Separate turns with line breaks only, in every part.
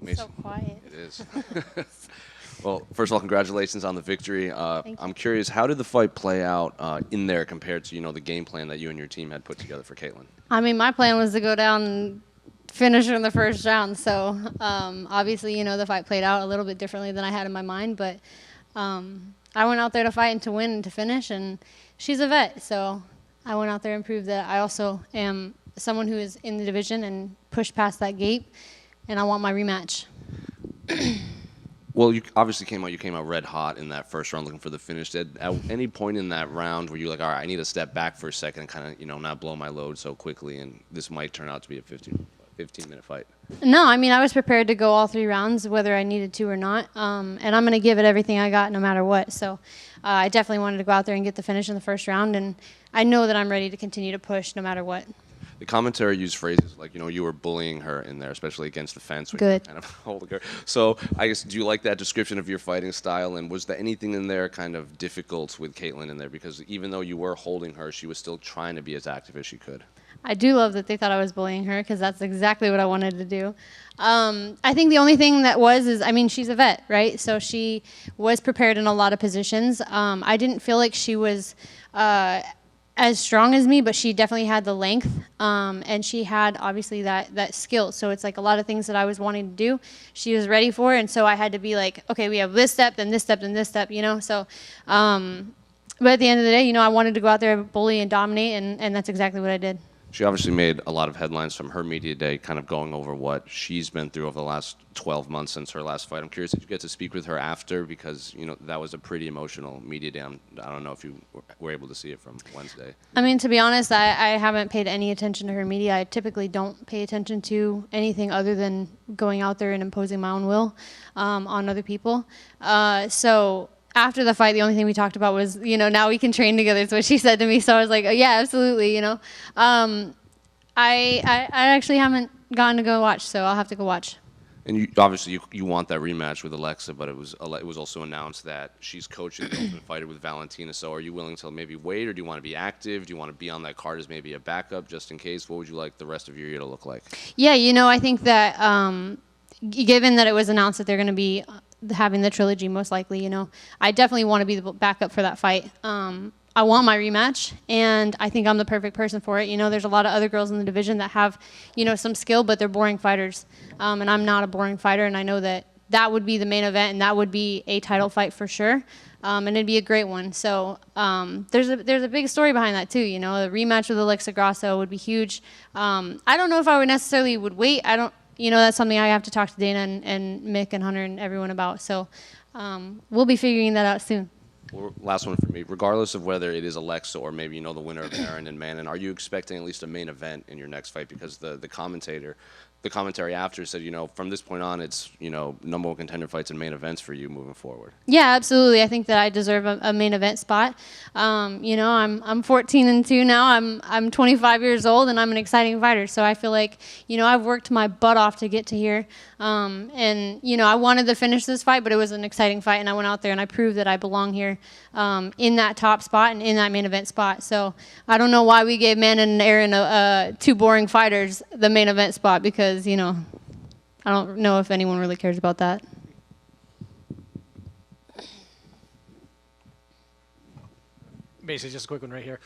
Maycee.
So quiet.
It is. Well, first of all, congratulations on the victory.
Thank you.
I'm curious, how did the fight play out in there compared to, the game plan that you and your team had put together for Katlyn?
I mean, my plan was to go down and finish her in the first round. So obviously, the fight played out a little bit differently than I had in my mind. But I went out there to fight and to win and to finish. And she's a vet. So I went out there and proved that I also am someone who is in the division and pushed past that gate. And I want my rematch.
Well, you obviously came out red hot in that first round looking for the finish. At any point in that round were you like, all right, I need to step back for a second and kind of, not blow my load so quickly, and this might turn out to be a 15-minute fight?
No, I mean, I was prepared to go all 3 rounds, whether I needed to or not. And I'm going to give it everything I got no matter what. So I definitely wanted to go out there and get the finish in the first round. And I know that I'm ready to continue to push no matter what.
The commentary used phrases like, you were bullying her in there, especially against the fence.
Good.
Kind of holding her. So I guess, do you like that description of your fighting style? And was there anything in there kind of difficult with Katlyn in there? Because even though you were holding her, she was still trying to be as active as she could.
I do love that they thought I was bullying her because that's exactly what I wanted to do. I think the only thing that she's a vet, right? So she was prepared in a lot of positions. I didn't feel like she was as strong as me, but she definitely had the length, and she had obviously that skill. So it's like a lot of things that I was wanting to do, she was ready for, and so I had to be like, okay, we have this step, then this step, then this step, So, but at the end of the day, I wanted to go out there, bully, and dominate, and that's exactly what I did.
She obviously made a lot of headlines from her media day, kind of going over what she's been through over the last 12 months since her last fight. I'm curious, did you get to speak with her after? Because, that was a pretty emotional media day. I don't know if you were able to see it from Wednesday.
I mean, to be honest, I haven't paid any attention to her media. I typically don't pay attention to anything other than going out there and imposing my own will on other people. So after the fight, the only thing we talked about was, now we can train together, is what she said to me. So I was like, oh, yeah, absolutely, I actually haven't gotten to go watch, so I'll have to go watch.
And obviously you want that rematch with Alexa, but it was also announced that she's coaching the Ultimate Fighter with Valentina. So are you willing to maybe wait, or do you want to be active? Do you want to be on that card as maybe a backup just in case? What would you like the rest of your year to look like?
Yeah, I think that given that it was announced that they're going to be having the trilogy most likely, I definitely want to be the backup for that fight. I want my rematch, and I think I'm the perfect person for it. There's a lot of other girls in the division that have, some skill, but they're boring fighters. And I'm not a boring fighter, and I know that would be the main event, and that would be a title fight for sure. And it'd be a great one. So there's a big story behind that too. The rematch with Alexa Grasso would be huge. I don't know if I would necessarily wait. That's something I have to talk to Dana and Mick and Hunter and everyone about. So we'll be figuring that out soon.
Well, last one for me. Regardless of whether it is Alexa or maybe the winner of Aaron and Manon, are you expecting at least a main event in your next fight? Because the commentary after said, from this point on, it's number one contender fights and main events for you moving forward.
Yeah, absolutely. I think that I deserve a main event spot. I'm 14-2 now. I'm 25 years old, and I'm an exciting fighter. So I feel like I've worked my butt off to get to here. And I wanted to finish this fight, but it was an exciting fight, and I went out there and I proved that I belong here in that top spot and in that main event spot. So I don't know why we gave Manon and Aaron, 2 boring fighters, the main event spot, because I don't know if anyone really cares about that.
Basically, just a quick one right here.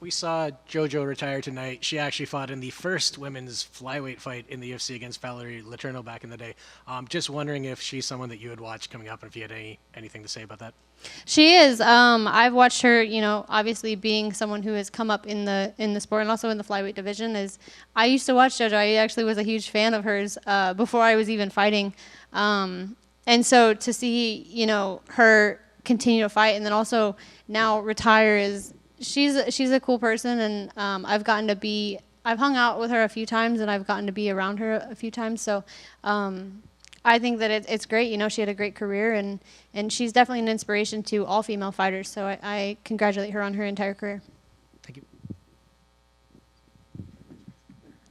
We saw JoJo retire tonight. She actually fought in the first women's flyweight fight in the UFC against Valerie Letourneau back in the day. Just wondering if she's someone that you would watch coming up, and if you had anything to say about that.
She is. I've watched her. Obviously being someone who has come up in the sport and also in the flyweight division. I used to watch JoJo. I actually was a huge fan of hers before I was even fighting, and so to see her continue to fight and then also now retire she's a cool person, and I've hung out with her a few times, and I've gotten to be around her a few times. So I think that it's great. She had a great career, and she's definitely an inspiration to all female fighters. So I congratulate her on her entire career.
Thank you.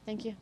Thank you.